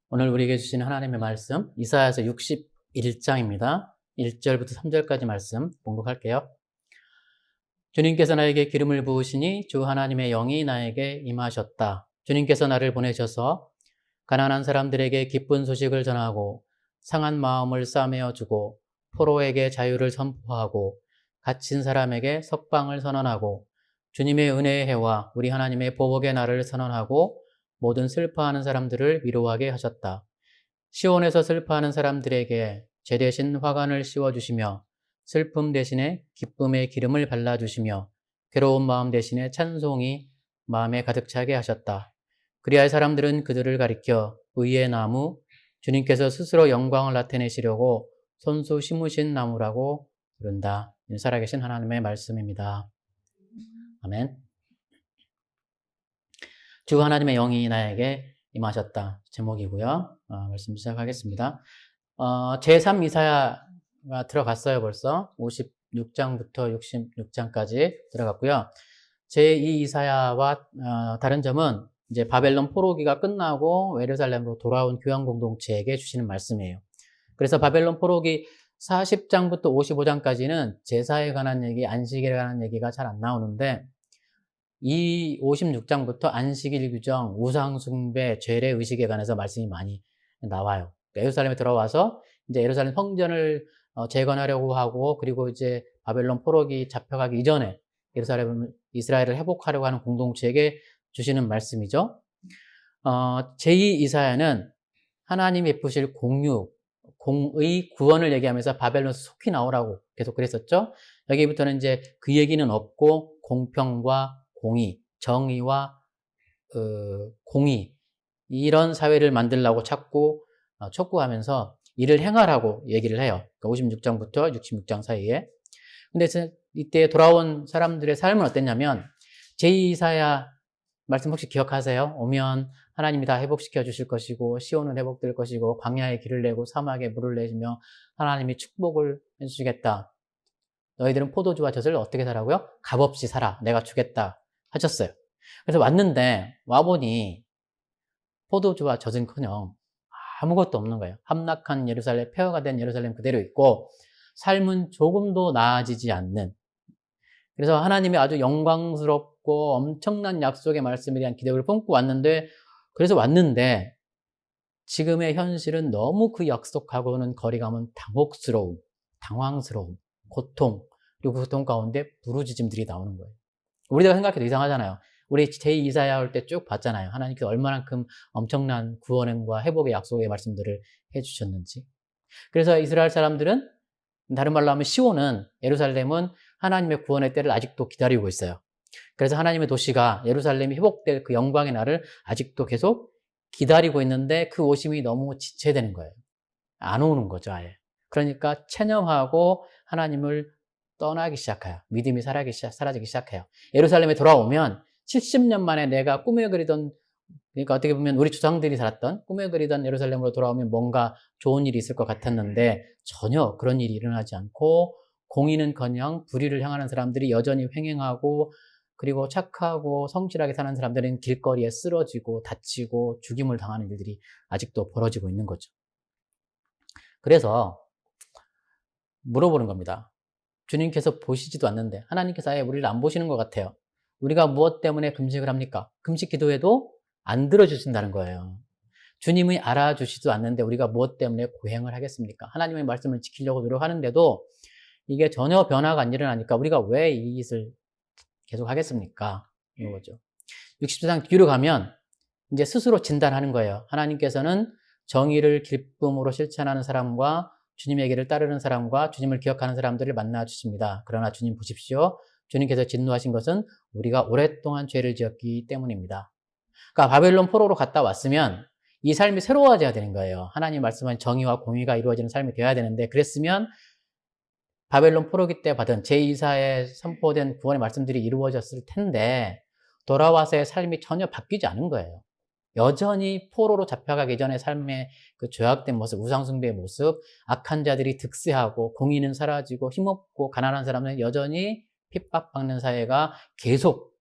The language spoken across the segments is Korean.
오늘 우리에게 주시는 하나님의 말씀, 이사야서 61장입니다. 1절부터 3절까지 말씀 봉독할게요. 주님께서 나에게 기름을 부으시니 주 하나님의 영이 나에게 임하셨다. 주님께서 나를 보내셔서 가난한 사람들에게 기쁜 소식을 전하고 상한 마음을 싸매어 주고 포로에게 자유를 선포하고 갇힌 사람에게 석방을 선언하고 주님의 은혜의 해와 우리 하나님의 보복의 날을 선언하고 모든 슬퍼하는 사람들을 위로하게 하셨다. 시온에서 슬퍼하는 사람들에게 제 대신 화관을 씌워주시며 슬픔 대신에 기쁨의 기름을 발라주시며 괴로운 마음 대신에 찬송이 마음에 가득 차게 하셨다. 그리하여 사람들은 그들을 가리켜 의의 나무, 주님께서 스스로 영광을 나타내시려고 손수 심으신 나무라고 부른다. 살아계신 하나님의 말씀입니다. 아멘. 주 하나님의 영이 나에게 임하셨다. 제목이고요. 말씀 시작하겠습니다. 제3 이사야가 들어갔어요, 벌써. 56장부터 66장까지 들어갔고요. 제2 이사야와 다른 점은 이제 바벨론 포로기가 끝나고 예루살렘으로 돌아온 교황 공동체에게 주시는 말씀이에요. 그래서 바벨론 포로기 40장부터 55장까지는 제사에 관한 얘기, 안식일에 관한 얘기가 잘 안 나오는데 이 56장부터 안식일 규정, 우상숭배, 죄례 의식에 관해서 말씀이 많이 나와요. 예루살렘에 들어와서 이제 예루살렘 성전을 재건하려고 하고, 그리고 이제 바벨론 포로기 잡혀가기 이전에 이스라엘을 회복하려고 하는 공동체에게 주시는 말씀이죠. 제2 이사야는 하나님 베푸실 공의 구원을 얘기하면서 바벨론에서 속히 나오라고 계속 그랬었죠. 여기부터는 이제 그 얘기는 없고 공평과 공의, 정의와 공의, 이런 사회를 만들려고 찾고 촉구하면서 이를 행하라고 얘기를 해요. 그러니까 56장부터 66장 사이에. 근데 이때 돌아온 사람들의 삶은 어땠냐면 제2이사야 말씀 혹시 기억하세요? 오면 하나님이 다 회복시켜 주실 것이고 시온은 회복될 것이고 광야에 길을 내고 사막에 물을 내시며 하나님이 축복을 해주시겠다. 너희들은 포도주와 젖을 어떻게 사라고요? 값없이 살아. 내가 주겠다 하셨어요. 그래서 왔는데 와보니 포도주와 젖은커녕 아무것도 없는 거예요. 함락한 예루살렘, 폐허가 된 예루살렘 그대로 있고 삶은 조금도 나아지지 않는, 그래서 하나님이 아주 영광스럽고 엄청난 약속의 말씀에 대한 기대를 품고 왔는데, 그래서 왔는데 지금의 현실은 너무 그 약속하고는 거리감은 당혹스러움, 당황스러움, 고통, 그리고 그 고통 가운데 부르짖음들이 나오는 거예요. 우리가 생각해도 이상하잖아요. 우리 제2이사야 할 때 쭉 봤잖아요. 하나님께서 얼마나큼 엄청난 구원과 회복의 약속의 말씀들을 해주셨는지. 그래서 이스라엘 사람들은, 다른 말로 하면 시온은, 예루살렘은 하나님의 구원의 때를 아직도 기다리고 있어요. 그래서 하나님의 도시가, 예루살렘이 회복될 그 영광의 날을 아직도 계속 기다리고 있는데 그 오심이 너무 지체되는 거예요. 안 오는 거죠, 아예. 그러니까 체념하고 하나님을 떠나기 시작해요. 믿음이 사라지기 시작해요. 예루살렘에 돌아오면 70년 만에 내가 꿈에 그리던, 그러니까 어떻게 보면 우리 조상들이 살았던, 꿈에 그리던 예루살렘으로 돌아오면 뭔가 좋은 일이 있을 것 같았는데 전혀 그런 일이 일어나지 않고, 공의는커녕 불의를 향하는 사람들이 여전히 횡행하고, 그리고 착하고 성실하게 사는 사람들은 길거리에 쓰러지고 다치고 죽임을 당하는 일들이 아직도 벌어지고 있는 거죠. 그래서 물어보는 겁니다. 주님께서 보시지도 않는데, 하나님께서 아예 우리를 안 보시는 것 같아요. 우리가 무엇 때문에 금식을 합니까? 금식 기도해도 안 들어주신다는 거예요. 주님이 알아주시지도 않는데 우리가 무엇 때문에 고행을 하겠습니까? 하나님의 말씀을 지키려고 노력하는데도 이게 전혀 변화가 안 일어나니까 우리가 왜 이 짓을 계속 하겠습니까? 이런 거죠. 60장 뒤로 가면 이제 스스로 진단하는 거예요. 하나님께서는 정의를 기쁨으로 실천하는 사람과 주님의 길을 따르는 사람과 주님을 기억하는 사람들을 만나 주십니다. 그러나 주님 보십시오. 주님께서 진노하신 것은 우리가 오랫동안 죄를 지었기 때문입니다. 그러니까 바벨론 포로로 갔다 왔으면 이 삶이 새로워져야 되는 거예요. 하나님 말씀은 정의와 공의가 이루어지는 삶이 되어야 되는데, 그랬으면 바벨론 포로기 때 받은 제2사에 선포된 구원의 말씀들이 이루어졌을 텐데 돌아와서의 삶이 전혀 바뀌지 않은 거예요. 여전히 포로로 잡혀가기 전에 삶의 그 죄악된 모습, 우상숭배의 모습, 악한 자들이 득세하고 공의는 사라지고 힘없고 가난한 사람은 여전히 핍박받는 사회가 계속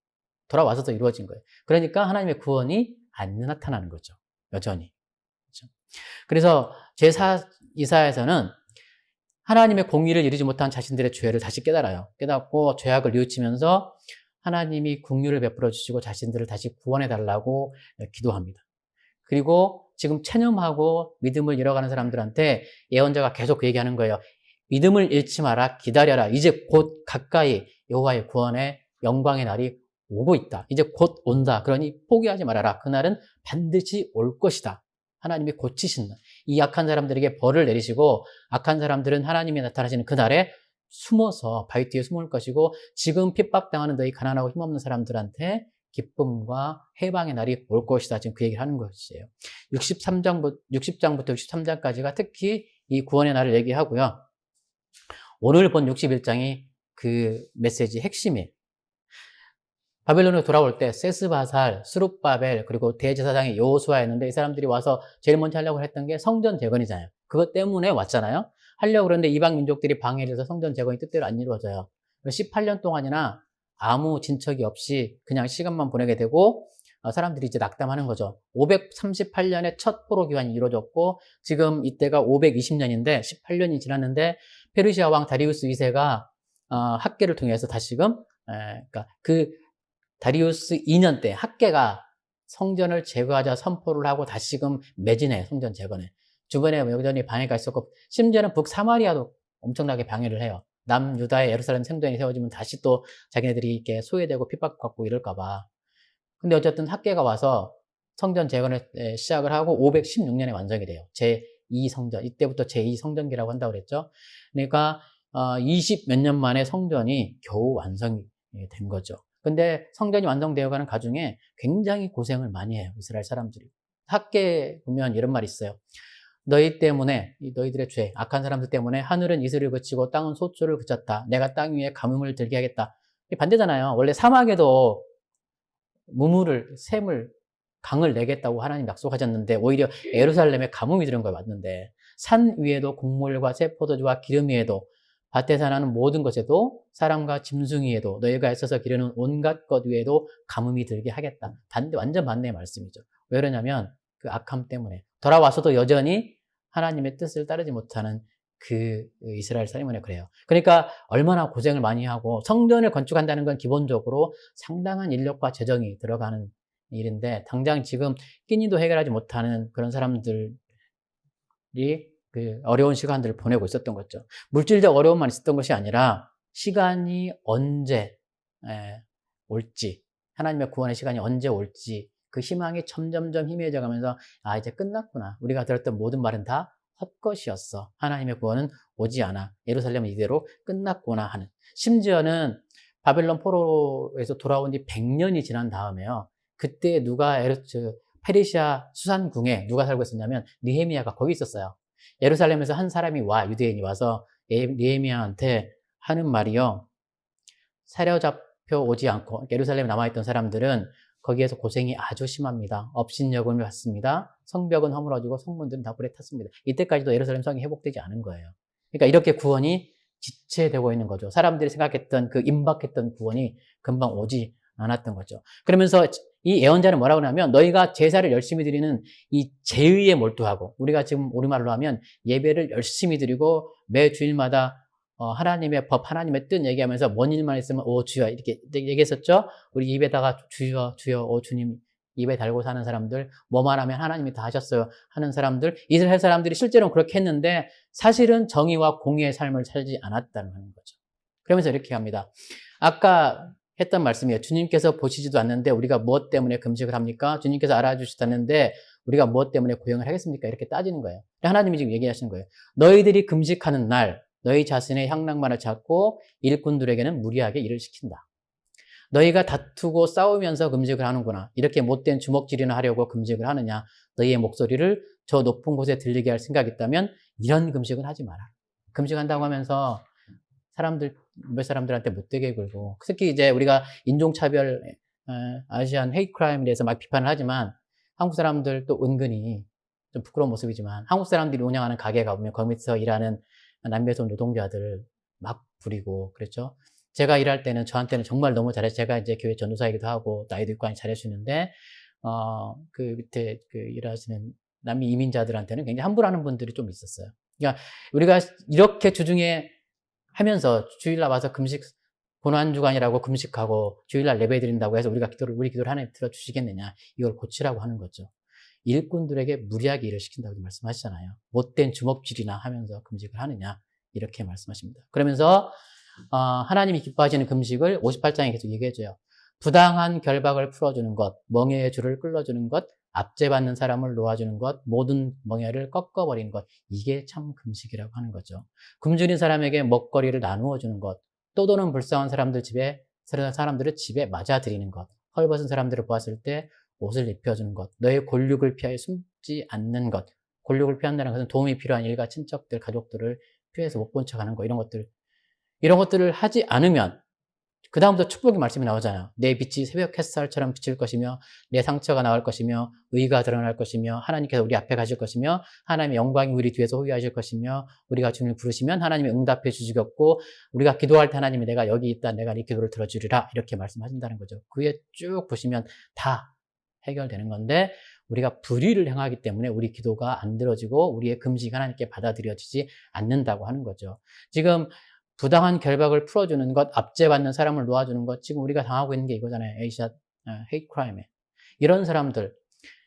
돌아와서도 이루어진 거예요. 그러니까 하나님의 구원이 안 나타나는 거죠. 여전히. 거죠. 그래서 제4이사에서는 하나님의 공의를 이루지 못한 자신들의 죄를 다시 깨달아요. 깨닫고 죄악을 뉘우치면서 하나님이 긍휼을 베풀어 주시고 자신들을 다시 구원해 달라고 기도합니다. 그리고 지금 체념하고 믿음을 잃어가는 사람들한테 예언자가 계속 그 얘기하는 거예요. 믿음을 잃지 마라, 기다려라. 이제 곧 가까이 여호와의 구원의 영광의 날이 오고 있다. 이제 곧 온다. 그러니 포기하지 말아라. 그날은 반드시 올 것이다. 하나님이 고치신다. 이 악한 사람들에게 벌을 내리시고 악한 사람들은 하나님이 나타나시는 그날에 숨어서 바위 뒤에 숨을 것이고 지금 핍박당하는 너희 가난하고 힘없는 사람들한테 기쁨과 해방의 날이 올 것이다. 지금 그 얘기를 하는 것이에요. 60장부터 63장까지가 특히 이 구원의 날을 얘기하고요. 오늘 본 61장이 그 메시지 핵심이에요. 바벨론으로 돌아올 때 세스바살, 스룹바벨, 그리고 대제사장이 여호수아였는데 이 사람들이 와서 제일 먼저 하려고 했던 게 성전 재건이잖아요. 그것 때문에 왔잖아요. 하려고 그러는데 이방 민족들이 방해를 해서 성전 재건이 뜻대로 안 이루어져요. 18년 동안이나 아무 진척이 없이 그냥 시간만 보내게 되고 사람들이 이제 낙담하는 거죠. 538년에 첫 포로 기환이 이루어졌고 지금 이때가 520년인데 18년이 지났는데 페르시아 왕 다리우스 2세가 학계를 통해서 다시금 그러니까 그 다리우스 2년 때 학계가 성전을 제거하자 선포를 하고 다시금 매진해 성전 재건에. 주변에 여전히 방해가 있었고 심지어는 북사마리아도 엄청나게 방해를 해요. 남유다의 예루살렘 생전이 세워지면 다시 또 자기네들이 이렇게 소외되고 핍박받고 이럴까 봐. 근데 어쨌든 학계가 와서 성전 재건을 시작을 하고 516년에 완성이 돼요. 제2성전. 이때부터 제2성전기라고 한다고 그랬죠. 그러니까 20 몇 년 만에 성전이 겨우 완성이 된 거죠. 근데 성전이 완성되어 가는 과정에 굉장히 고생을 많이 해요. 이스라엘 사람들이. 학계에 보면 이런 말이 있어요. 너희 때문에, 너희들의 죄, 악한 사람들 때문에 하늘은 이슬을 그치고 땅은 소초를 그쳤다. 내가 땅 위에 가뭄을 들게 하겠다. 반대잖아요. 원래 사막에도 샘을, 강을 내겠다고 하나님 약속하셨는데 오히려 예루살렘에 가뭄이 들은 거에 맞는데 산 위에도 곡물과 새 포도주와 기름 위에도 밭에서 나는 모든 것에도 사람과 짐승 위에도 너희가 애써서 기르는 온갖 것 위에도 가뭄이 들게 하겠다. 완전 반대의 말씀이죠. 왜 그러냐면 그 악함 때문에 돌아와서도 여전히 하나님의 뜻을 따르지 못하는 그 이스라엘 사람이 그래요. 그러니까 얼마나 고생을 많이 하고 성전을 건축한다는 건 기본적으로 상당한 인력과 재정이 들어가는 일인데 당장 지금 끼니도 해결하지 못하는 그런 사람들이 그 어려운 시간들을 보내고 있었던 거죠. 물질적 어려움만 있었던 것이 아니라 시간이 언제 올지, 하나님의 구원의 시간이 언제 올지 그 희망이 점점점 희미해져 가면서 이제 끝났구나. 우리가 들었던 모든 말은 다 헛것이었어. 하나님의 구원은 오지 않아. 예루살렘은 이대로 끝났구나 하는. 심지어는 바벨론 포로에서 돌아온 지 100년이 지난 다음에요. 그때 페르시아 수산궁에 누가 살고 있었냐면 느헤미야가 거기 있었어요. 예루살렘에서 한 사람이 유대인이 와서 느헤미야한테 하는 말이요. 사로잡혀 오지 않고 예루살렘에 남아있던 사람들은 거기에서 고생이 아주 심합니다. 업신여금을 받습니다. 성벽은 허물어지고 성문들은 다 불에 탔습니다. 이때까지도 예루살렘 성이 회복되지 않은 거예요. 그러니까 이렇게 구원이 지체되고 있는 거죠. 사람들이 생각했던 그 임박했던 구원이 금방 오지 않았던 거죠. 그러면서 이 예언자는 뭐라고 하냐면 너희가 제사를 열심히 드리는 이 제의에 몰두하고 우리가 지금 우리말로 하면 예배를 열심히 드리고 매 주일마다 하나님의 법, 하나님의 뜻 얘기하면서 뭔 일만 있으면 오 주여 이렇게 얘기했었죠. 우리 입에다가 주여 주여 오 주님 입에 달고 사는 사람들, 뭐만 하면 하나님이 다 하셨어요 하는 사람들, 이스라엘 사람들이 실제로는 그렇게 했는데 사실은 정의와 공의의 삶을 살지 않았다는 거죠. 그러면서 이렇게 합니다. 아까 했던 말씀이에요. 주님께서 보시지도 않는데 우리가 무엇 때문에 금식을 합니까? 주님께서 알아주시다는데 우리가 무엇 때문에 고용을 하겠습니까? 이렇게 따지는 거예요. 하나님이 지금 얘기하시는 거예요. 너희들이 금식하는 날 너희 자신의 향락만을 찾고 일꾼들에게는 무리하게 일을 시킨다. 너희가 다투고 싸우면서 금식을 하는구나. 이렇게 못된 주먹질이나 하려고 금식을 하느냐. 너희의 목소리를 저 높은 곳에 들리게 할 생각이 있다면 이런 금식은 하지 마라. 금식한다고 하면서 몇 사람들한테 못되게 굴고 특히 이제 우리가 인종차별, 아시안 헤이트 크라임에 대해서 막 비판을 하지만 한국 사람들도 은근히 좀 부끄러운 모습이지만 한국 사람들이 운영하는 가게 가보면 거기서 일하는 남배송 노동자들 막 부리고 그랬죠. 제가 일할 때는 저한테는 정말 너무 잘해서 제가 이제 교회 전도사이기도 하고 나이도 있고 하니 잘해주는데 그 밑에 그 일하시는 남미 이민자들한테는 굉장히 함부로하는 분들이 좀 있었어요. 그러니까 우리가 이렇게 주중에 하면서 주일날 와서 금식 고난주간이라고 금식하고 주일날 예배 드린다고 해서 우리 기도를 하나님 들어주시겠느냐, 이걸 고치라고 하는 거죠. 일꾼들에게 무리하게 일을 시킨다고 말씀하시잖아요. 못된 주먹질이나 하면서 금식을 하느냐, 이렇게 말씀하십니다. 그러면서 하나님이 기뻐하시는 금식을 58장에 계속 얘기해줘요. 부당한 결박을 풀어주는 것, 멍에의 줄을 끌어주는 것, 압제받는 사람을 놓아주는 것, 모든 멍에를 꺾어버리는 것, 이게 참 금식이라고 하는 거죠. 굶주린 사람에게 먹거리를 나누어 주는 것, 떠도는 불쌍한 사람들을 집에 맞아들이는 것, 헐벗은 사람들을 보았을 때 옷을 입혀주는 것, 너의 골육을 피하여 숨지 않는 것. 골육을 피한다는 것은 도움이 필요한 일가, 친척들, 가족들을 피해서 못 본 척하는 것, 이런 것들을 하지 않으면 그 다음부터 축복의 말씀이 나오잖아요. 내 빛이 새벽 햇살처럼 비칠 것이며 내 상처가 나을 것이며 의가 드러날 것이며 하나님께서 우리 앞에 가실 것이며 하나님의 영광이 우리 뒤에서 호위하실 것이며 우리가 주님을 부르시면 하나님이 응답해 주시겠고 우리가 기도할 때 하나님이 내가 여기 있다, 내가 네 기도를 들어주리라, 이렇게 말씀하신다는 거죠. 그 위에 쭉 보시면 다 해결되는 건데 우리가 불의를 행하기 때문에 우리 기도가 안 들어지고 우리의 금식 하나님께 받아들여지지 않는다고 하는 거죠. 지금 부당한 결박을 풀어주는 것, 압제받는 사람을 놓아주는 것, 지금 우리가 당하고 있는 게 이거잖아요. 에이샷, 헤이트 크라임에. 이런 사람들,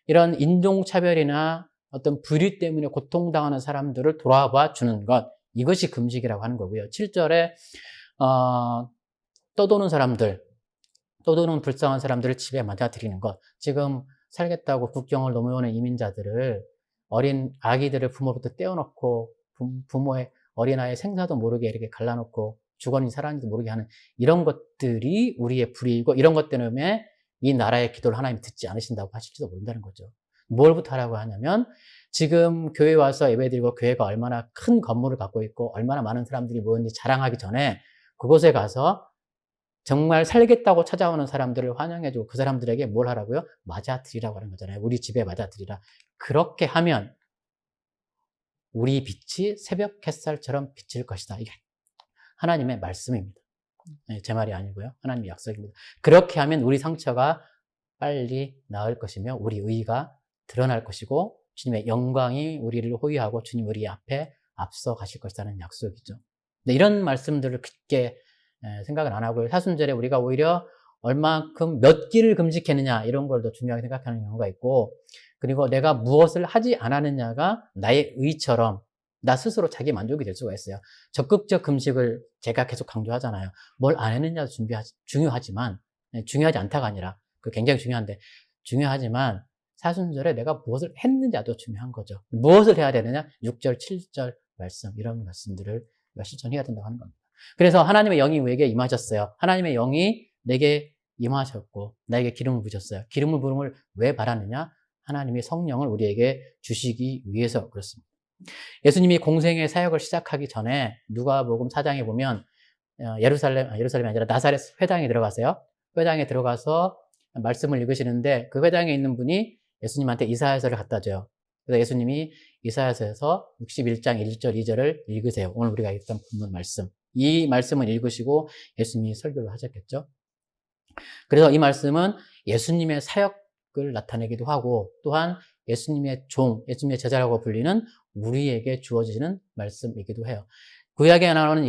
이런 인종차별이나 어떤 불의 때문에 고통당하는 사람들을 돌아봐 주는 것, 이것이 금식이라고 하는 거고요. 7절에 떠도는 불쌍한 사람들을 집에 맞아들이는 것. 지금 살겠다고 국경을 넘어오는 이민자들을, 어린 아기들을 부모로부터 떼어놓고 부모의 어린아이의 생사도 모르게 이렇게 갈라놓고 죽었는지 살았는지도 모르게 하는 이런 것들이 우리의 불의이고, 이런 것 때문에 이 나라의 기도를 하나님이 듣지 않으신다고 하실지도 모른다는 거죠. 뭘부터 하라고 하냐면 지금 교회 와서 예배드리고 교회가 얼마나 큰 건물을 갖고 있고 얼마나 많은 사람들이 모였는지 자랑하기 전에 그곳에 가서 정말 살겠다고 찾아오는 사람들을 환영해주고 그 사람들에게 뭘 하라고요? 맞아들이라고 하는 거잖아요. 우리 집에 맞아들이라. 그렇게 하면 우리 빛이 새벽 햇살처럼 비칠 것이다. 이게 하나님의 말씀입니다. 제 말이 아니고요. 하나님의 약속입니다. 그렇게 하면 우리 상처가 빨리 나을 것이며 우리 의가 드러날 것이고 주님의 영광이 우리를 호위하고 주님 우리 앞에 앞서 가실 것이라는 약속이죠. 근데 이런 말씀들을 깊게 생각은 안 하고요. 사순절에 우리가 오히려 얼만큼 몇 끼를 금식했느냐 이런 걸 더 중요하게 생각하는 경우가 있고, 그리고 내가 무엇을 하지 않았느냐가 나의 의처럼 나 스스로 자기 만족이 될 수가 있어요. 적극적 금식을 제가 계속 강조하잖아요. 뭘 안 했느냐도 중요하지만, 중요하지 않다가 아니라 그 굉장히 중요한데, 중요하지만 사순절에 내가 무엇을 했느냐도 중요한 거죠. 무엇을 해야 되느냐? 6절, 7절 말씀, 이런 말씀들을 실천해야 된다고 하는 겁니다. 그래서 하나님의 영이 우리에게 임하셨어요. 하나님의 영이 내게 임하셨고 나에게 기름을 부으셨어요. 기름을 부음을 왜 바라느냐? 하나님의 성령을 우리에게 주시기 위해서 그렇습니다. 예수님이 공생의 사역을 시작하기 전에 누가복음 4장에 보면 예루살렘이 아니라 나사렛 회당에 들어가세요. 회당에 들어가서 말씀을 읽으시는데 그 회당에 있는 분이 예수님한테 이사야서를 갖다 줘요. 그래서 예수님이 이사야서에서 61장 1절 2절을 읽으세요. 오늘 우리가 읽던 본문 말씀. 이 말씀을 읽으시고 예수님이 설교를 하셨겠죠. 그래서 이 말씀은 예수님의 사역을 나타내기도 하고 또한 예수님의 예수님의 제자라고 불리는 우리에게 주어지는 말씀이기도 해요. 구약에 나오는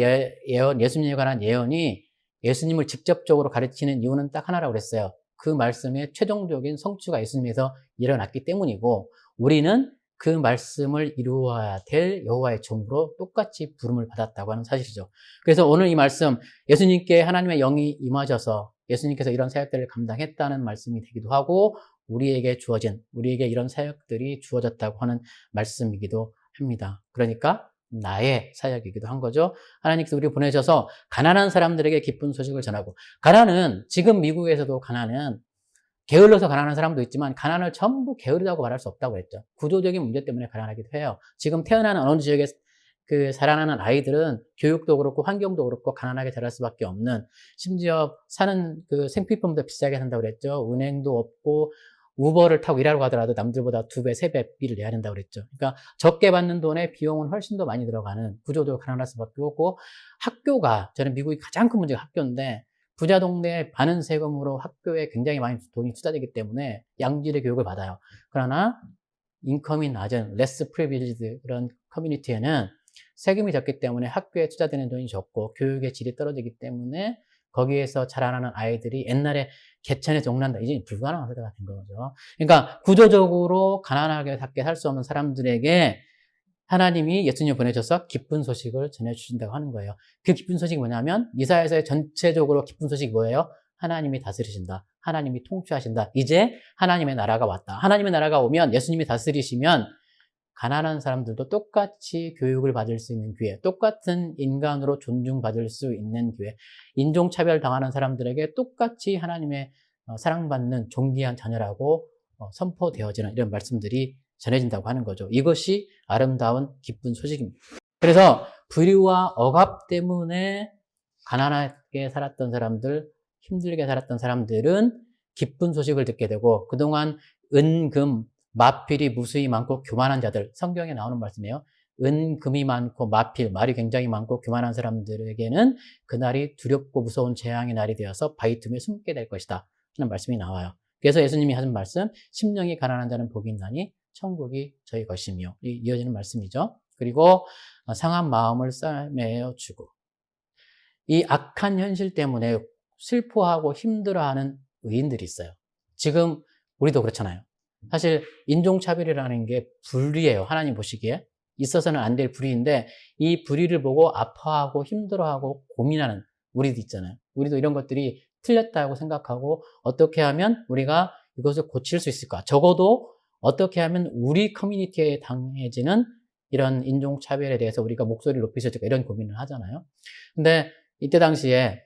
예수님에 관한 예언이 예수님을 직접적으로 가르치는 이유는 딱 하나라고 그랬어요. 그 말씀의 최종적인 성취가 예수님에서 일어났기 때문이고 우리는 그 말씀을 이루어야 될 여호와의 종으로 똑같이 부름을 받았다고 하는 사실이죠. 그래서 오늘 이 말씀, 예수님께 하나님의 영이 임하셔서 예수님께서 이런 사역들을 감당했다는 말씀이 되기도 하고 우리에게 이런 사역들이 주어졌다고 하는 말씀이기도 합니다. 그러니까 나의 사역이기도 한 거죠. 하나님께서 우리를 보내셔서 가난한 사람들에게 기쁜 소식을 전하고, 가난은 지금 미국에서도 가난은 게을러서 가난한 사람도 있지만 가난을 전부 게으르다고 말할 수 없다고 했죠. 구조적인 문제 때문에 가난하기도 해요. 지금 태어나는 어느 지역에 자라나는 아이들은 교육도 그렇고 환경도 그렇고 가난하게 자랄 수밖에 없는, 심지어 사는 그 생필품도 비싸게 산다고 그랬죠. 은행도 없고 우버를 타고 일하러 가더라도 남들보다 2배, 3배 비를 내야 된다고 그랬죠. 그러니까 적게 받는 돈에 비용은 훨씬 더 많이 들어가는 구조도 가난할 수밖에 없고, 학교가, 저는 미국이 가장 큰 문제가 학교인데 부자 동네에 많은 세금으로 학교에 굉장히 많이 돈이 투자되기 때문에 양질의 교육을 받아요. 그러나 인컴이 낮은 less privileged 그런 커뮤니티에는 세금이 적기 때문에 학교에 투자되는 돈이 적고 교육의 질이 떨어지기 때문에 거기에서 자라나는 아이들이 옛날에 개천에서 용난다. 이제 불가능한 세대가 된 거죠. 그러니까 구조적으로 가난하게 살 수 없는 사람들에게 하나님이 예수님을 보내셔서 기쁜 소식을 전해주신다고 하는 거예요. 그 기쁜 소식이 뭐냐면 이사야서의 전체적으로 기쁜 소식이 뭐예요? 하나님이 다스리신다. 하나님이 통치하신다. 이제 하나님의 나라가 왔다. 하나님의 나라가 오면 예수님이 다스리시면 가난한 사람들도 똑같이 교육을 받을 수 있는 기회, 똑같은 인간으로 존중받을 수 있는 기회, 인종차별 당하는 사람들에게 똑같이 하나님의 사랑받는 존귀한 자녀라고 선포되어지는 이런 말씀들이 전해진다고 하는 거죠. 이것이 아름다운 기쁜 소식입니다. 그래서 불의와 억압 때문에 가난하게 살았던 사람들, 힘들게 살았던 사람들은 기쁜 소식을 듣게 되고 그동안 은금, 마필이 무수히 많고 교만한 자들, 성경에 나오는 말씀이에요. 은금이 많고 마필, 말이 굉장히 많고 교만한 사람들에게는 그날이 두렵고 무서운 재앙의 날이 되어서 바위 틈에 숨게 될 것이다 하는 말씀이 나와요. 그래서 예수님이 하신 말씀, 심령이 가난한 자는 복이 있나니 천국이 저희 것이며, 이어지는 말씀이죠. 그리고 상한 마음을 싸매어 주고, 이 악한 현실 때문에 슬퍼하고 힘들어하는 의인들이 있어요. 지금 우리도 그렇잖아요. 사실 인종차별이라는 게 불의예요. 하나님 보시기에 있어서는 안 될 불의인데 이 불의를 보고 아파하고 힘들어하고 고민하는 우리도 있잖아요. 우리도 이런 것들이 틀렸다고 생각하고 어떻게 하면 우리가 이것을 고칠 수 있을까? 적어도 어떻게 하면 우리 커뮤니티에 당해지는 이런 인종차별에 대해서 우리가 목소리를 높일 수 있을까? 이런 고민을 하잖아요. 근데 이때 당시에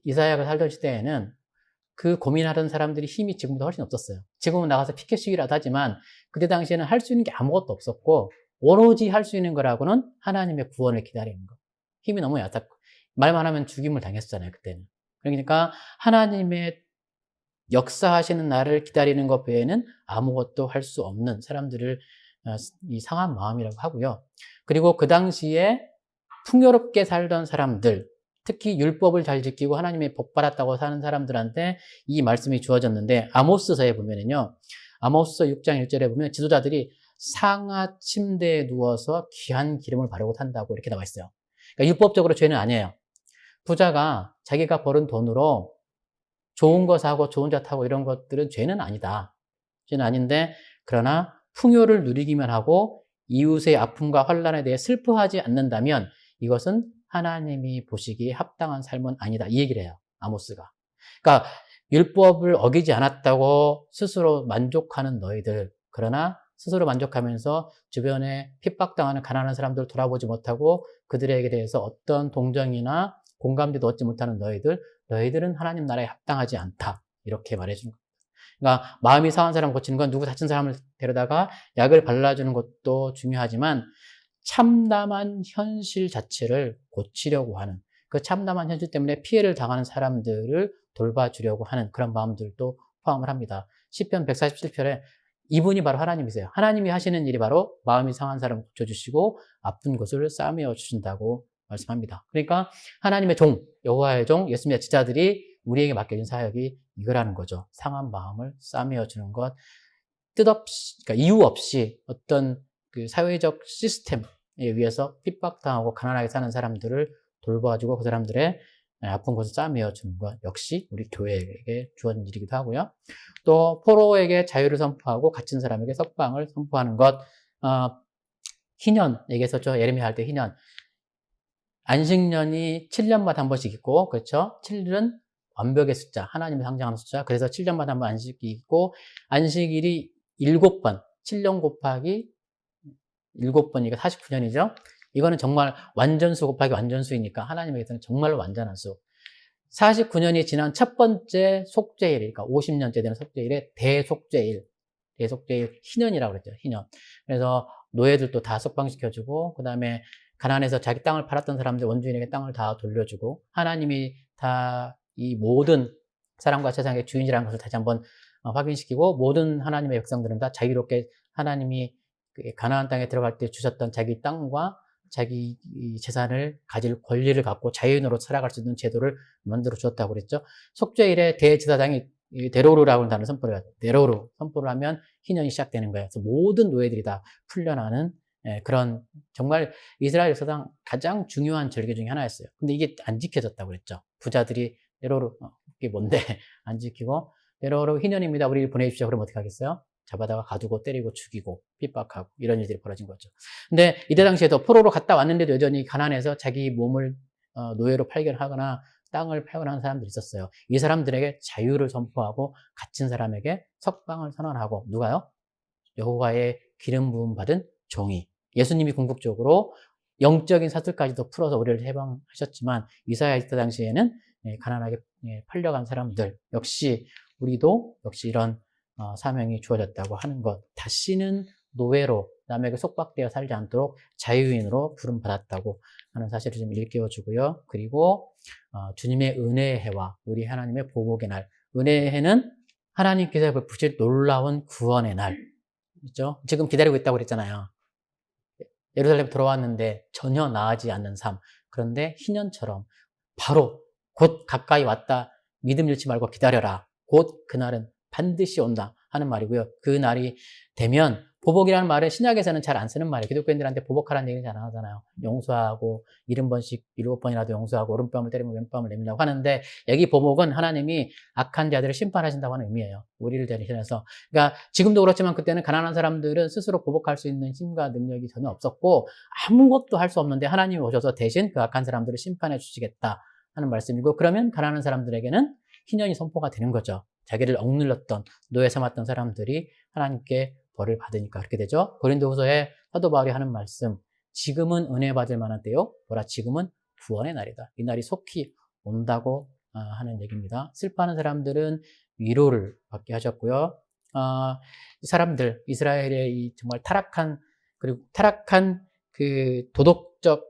이사야가 살던 시대에는 그 고민하던 사람들이 힘이 지금보다 훨씬 없었어요. 지금은 나가서 피켓 시위라도 하지만 그때 당시에는 할 수 있는 게 아무것도 없었고 오로지 할 수 있는 거라고는 하나님의 구원을 기다리는 거. 힘이 너무 얕았고 말만 하면 죽임을 당했었잖아요. 그때는. 그러니까 하나님의 역사하시는 날을 기다리는 것 외에는 아무것도 할 수 없는 사람들을 이 상한 마음이라고 하고요. 그리고 그 당시에 풍요롭게 살던 사람들, 특히 율법을 잘 지키고 하나님의 복 받았다고 사는 사람들한테 이 말씀이 주어졌는데 아모스서에 보면은요. 아모스서 6장 1절에 보면 지도자들이 상하 침대에 누워서 귀한 기름을 바르고 탄다고 이렇게 나와 있어요. 그러니까 율법적으로 죄는 아니에요. 부자가 자기가 벌은 돈으로 좋은 거 사고 좋은 차 타고 이런 것들은 죄는 아니다. 죄는 아닌데 그러나 풍요를 누리기만 하고 이웃의 아픔과 환난에 대해 슬퍼하지 않는다면 이것은 하나님이 보시기에 합당한 삶은 아니다. 이 얘기를 해요. 아모스가. 그러니까 율법을 어기지 않았다고 스스로 만족하는 너희들. 그러나 스스로 만족하면서 주변에 핍박당하는 가난한 사람들을 돌아보지 못하고 그들에게 대해서 어떤 동정이나 공감대도 얻지 못하는 너희들은 하나님 나라에 합당하지 않다. 이렇게 말해주는 거예요. 그러니까 마음이 상한 사람 고치는 건 누구 다친 사람을 데려다가 약을 발라주는 것도 중요하지만 참담한 현실 자체를 고치려고 하는 그 참담한 현실 때문에 피해를 당하는 사람들을 돌봐주려고 하는 그런 마음들도 포함을 합니다. 시편 147편에 이분이 바로 하나님이세요. 하나님이 하시는 일이 바로 마음이 상한 사람을 고쳐주시고 아픈 것을 싸매어 주신다고 말씀합니다. 그러니까 하나님의 종, 여호와의 종, 예수님의 지자들이 우리에게 맡겨진 사역이 이거라는 거죠. 상한 마음을 싸매어 주는 것, 뜻없이, 그러니까 이유 없이 어떤 그 사회적 시스템에 의해서 핍박당하고 가난하게 사는 사람들을 돌봐주고 그 사람들의 아픈 것을 싸매어 주는 것 역시 우리 교회에게 주어진 일이기도 하고요. 또 포로에게 자유를 선포하고 갇힌 사람에게 석방을 선포하는 것, 희년 얘기했었죠. 예레미야 할 때 희년. 안식년이 7년마다 한 번씩 있고, 그렇죠? 7일은 완벽의 숫자, 하나님이 상징하는 숫자. 그래서 7년마다 한 번 안식이 있고, 안식일이 7번, 7년 곱하기 7번이니까 49년이죠? 이거는 정말 완전수 곱하기 완전수이니까 하나님에게서는 정말로 완전한 수. 49년이 지난 첫 번째 속죄일, 그러니까 50년째 되는 속죄일에 대속죄일, 희년이라고 그랬죠, 희년. 그래서 노예들도 다 석방시켜주고, 그 다음에 가난해서 자기 땅을 팔았던 사람들 원주인에게 땅을 다 돌려주고 하나님이 다 이 모든 사람과 세상의 주인이라는 것을 다시 한번 확인시키고 모든 하나님의 백성들은 다 자유롭게 하나님이 가나안 땅에 들어갈 때 주셨던 자기 땅과 자기 재산을 가질 권리를 갖고 자유인으로 살아갈 수 있는 제도를 만들어 주었다고 그랬죠. 속죄일에 대제사장이 이 데로르라고 하는 단어를 선포를 해요. 데로르 선포를 하면 희년이 시작되는 거예요. 그래서 모든 노예들이 다 풀려나는 그런 정말 이스라엘 역사상 가장 중요한 절기 중에 하나였어요. 근데 이게 안 지켜졌다고 그랬죠. 부자들이 데로르 이게 뭔데 안 지키고 데로르 희년입니다. 우리를 보내주십시오. 그러면 어떻게 하겠어요? 잡아다가 가두고 때리고 죽이고 핍박하고 이런 일들이 벌어진 거죠. 근데 이때 당시에도 포로로 갔다 왔는데도 여전히 가난해서 자기 몸을 노예로 팔견하거나 땅을 팔거나 하는 사람들이 있었어요. 이 사람들에게 자유를 선포하고 갇힌 사람에게 석방을 선언하고 누가요? 여호와의 기름 부음 받은 종이. 예수님이 궁극적으로 영적인 사슬까지도 풀어서 우리를 해방하셨지만 이사야 이때 당시에는 가난하게 팔려간 사람들 역시 우리도 역시 이런 사명이 주어졌다고 하는 것. 다시는 노예로 남에게 속박되어 살지 않도록 자유인으로 부름받았다고 하는 사실을 좀 일깨워주고요. 그리고 주님의 은혜의 해와 우리 하나님의 보복의 날. 은혜의 해는 하나님께서 베푸실 놀라운 구원의 날. 그렇죠? 지금 기다리고 있다고 그랬잖아요. 예루살렘 들어왔는데 전혀 나아지지 않는 삶. 그런데 희년처럼 바로 곧 가까이 왔다. 믿음 잃지 말고 기다려라. 곧 그날은 반드시 온다 하는 말이고요. 그 날이 되면 보복이라는 말은 신약에서는 잘 안 쓰는 말이에요. 기독교인들한테 보복하라는 얘기는 잘 안 하잖아요. 용서하고 70번씩 7번이라도 용서하고 오른뺨을 때리면 왼뺨을 내민다고 하는데 여기 보복은 하나님이 악한 자들을 심판하신다고 하는 의미예요. 우리를 대신해서. 그러니까 지금도 그렇지만 그때는 가난한 사람들은 스스로 보복할 수 있는 힘과 능력이 전혀 없었고 아무것도 할 수 없는데 하나님이 오셔서 대신 그 악한 사람들을 심판해 주시겠다 하는 말씀이고 그러면 가난한 사람들에게는 희년이 선포가 되는 거죠. 자기를 억눌렀던 노예 삼았던 사람들이 하나님께 벌을 받으니까 그렇게 되죠. 고린도후서에 사도 바울이 하는 말씀 지금은 은혜 받을 만한 때요. 보라 지금은 구원의 날이다. 이 날이 속히 온다고 하는 얘기입니다. 슬퍼하는 사람들은 위로를 받게 하셨고요. 사람들 이스라엘의 이 정말 타락한 그리고 타락한 그 도덕적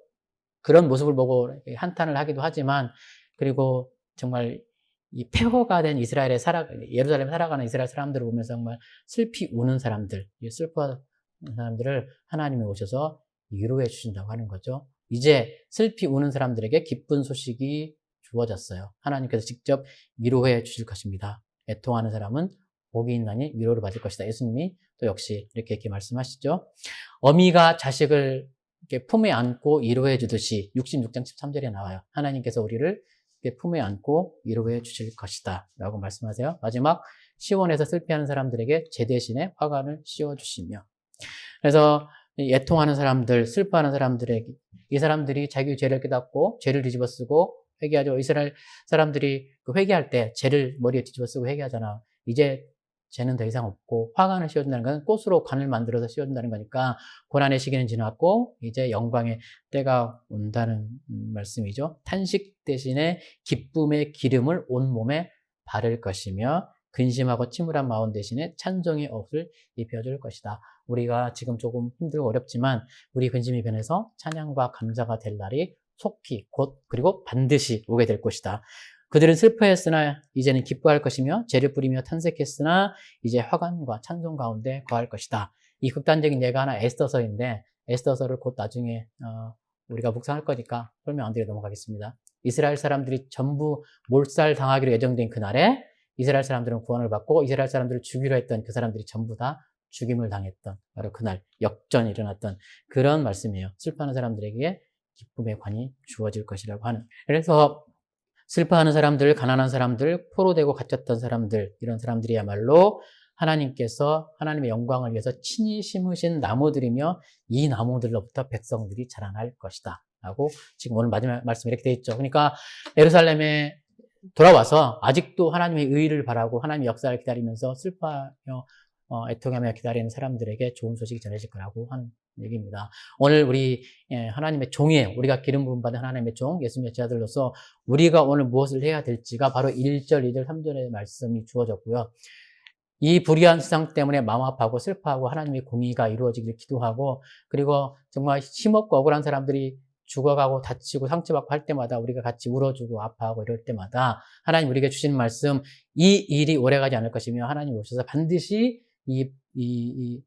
그런 모습을 보고 한탄을 하기도 하지만 그리고 정말 이 폐허가 된 예루살렘에 살아가는 이스라엘 사람들을 보면서 정말 슬피 우는 사람들, 슬퍼하는 사람들을 하나님이 오셔서 위로해 주신다고 하는 거죠. 이제 슬피 우는 사람들에게 기쁜 소식이 주어졌어요. 하나님께서 직접 위로해 주실 것입니다. 애통하는 사람은 복이 있나니 위로를 받을 것이다. 예수님이 또 역시 이렇게 말씀하시죠. 어미가 자식을 이렇게 품에 안고 위로해 주듯이 66장 13절에 나와요. 하나님께서 우리를 품에 안고 위로해 주실 것이다 라고 말씀하세요. 마지막 시온에서 슬피하는 사람들에게 제 대신에 화관을 씌워주시며 그래서 애통하는 사람들, 슬퍼하는 사람들에게 이 사람들이 자기 죄를 깨닫고 죄를 뒤집어 쓰고 회개하죠. 이스라엘 사람들이 회개할 때 죄를 머리에 뒤집어 쓰고 회개하잖아. 이제 죄는 더 이상 없고 화관을 씌워준다는 건 꽃으로 관을 만들어서 씌워준다는 거니까 고난의 시기는 지났고 이제 영광의 때가 온다는 말씀이죠. 탄식 대신에 기쁨의 기름을 온몸에 바를 것이며 근심하고 침울한 마음 대신에 찬송의 옷을 입혀줄 것이다. 우리가 지금 조금 힘들고 어렵지만 우리 근심이 변해서 찬양과 감사가 될 날이 속히 곧 그리고 반드시 오게 될 것이다. 그들은 슬퍼했으나 이제는 기뻐할 것이며 죄를 뿌리며 탄색했으나 이제 화관과 찬송 가운데 거할 것이다. 이 극단적인 예가 하나 에스더서인데 에스더서를 곧 나중에 우리가 묵상할 거니까 설명 안 드리고 넘어가겠습니다. 이스라엘 사람들이 전부 몰살당하기로 예정된 그날에 이스라엘 사람들은 구원을 받고 이스라엘 사람들을 죽이려 했던 그 사람들이 전부 다 죽임을 당했던 바로 그날 역전이 일어났던 그런 말씀이에요. 슬퍼하는 사람들에게 기쁨의 관이 주어질 것이라고 하는. 그래서 슬퍼하는 사람들, 가난한 사람들, 포로되고 갇혔던 사람들, 이런 사람들이야말로 하나님께서 하나님의 영광을 위해서 친히 심으신 나무들이며 이 나무들로부터 백성들이 자라날 것이다. 라고 지금 오늘 마지막 말씀이 이렇게 되어 있죠. 그러니까 예루살렘에 돌아와서 아직도 하나님의 의의를 바라고 하나님의 역사를 기다리면서 슬퍼하며 애통하며 기다리는 사람들에게 좋은 소식이 전해질 거라고 하는 얘기입니다. 오늘 우리 하나님의 종이에요. 우리가 기름 부음 받은 하나님의 종, 예수님의 제자들로서 우리가 오늘 무엇을 해야 될지가 바로 1절, 2절, 3절의 말씀이 주어졌고요. 이 불의한 세상 때문에 마음 아파하고 슬퍼하고 하나님의 공의가 이루어지길 기도하고 그리고 정말 힘없고 억울한 사람들이 죽어가고 다치고 상처받고 할 때마다 우리가 같이 울어주고 아파하고 이럴 때마다 하나님 우리에게 주시는 말씀 이 일이 오래가지 않을 것이며 하나님 오셔서 반드시 이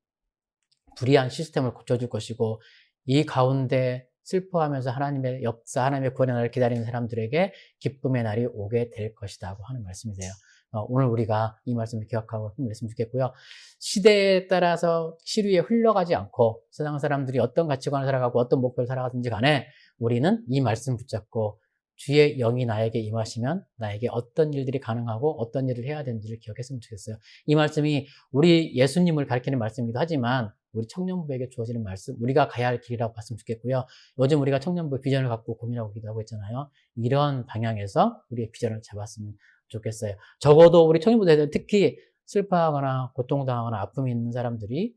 불의한 시스템을 고쳐줄 것이고 이 가운데 슬퍼하면서 하나님의 역사, 하나님의 구원의 날을 기다리는 사람들에게 기쁨의 날이 오게 될 것이다 하고 하는 말씀이세요. 오늘 우리가 이 말씀을 기억하고 힘냈으면 좋겠고요. 시대에 따라서 시류에 흘러가지 않고 세상 사람들이 어떤 가치관을 살아가고 어떤 목표를 살아가든지 간에 우리는 이 말씀 붙잡고 주의 영이 나에게 임하시면 나에게 어떤 일들이 가능하고 어떤 일을 해야 되는지를 기억했으면 좋겠어요. 이 말씀이 우리 예수님을 가리키는 말씀이기도 하지만 우리 청년부에게 주어지는 말씀, 우리가 가야 할 길이라고 봤으면 좋겠고요. 요즘 우리가 청년부 비전을 갖고 고민하고 있기도 하고 있잖아요. 이런 방향에서 우리의 비전을 잡았으면 좋겠어요. 적어도 우리 청년부들은 특히 슬퍼하거나 고통당하거나 아픔이 있는 사람들이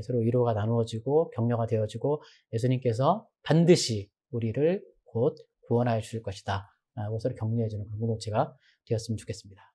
서로 위로가 나누어지고 격려가 되어지고 예수님께서 반드시 우리를 곧 구원하여 주실 것이다 라고 서로 격려해주는 그런 공동체가 되었으면 좋겠습니다.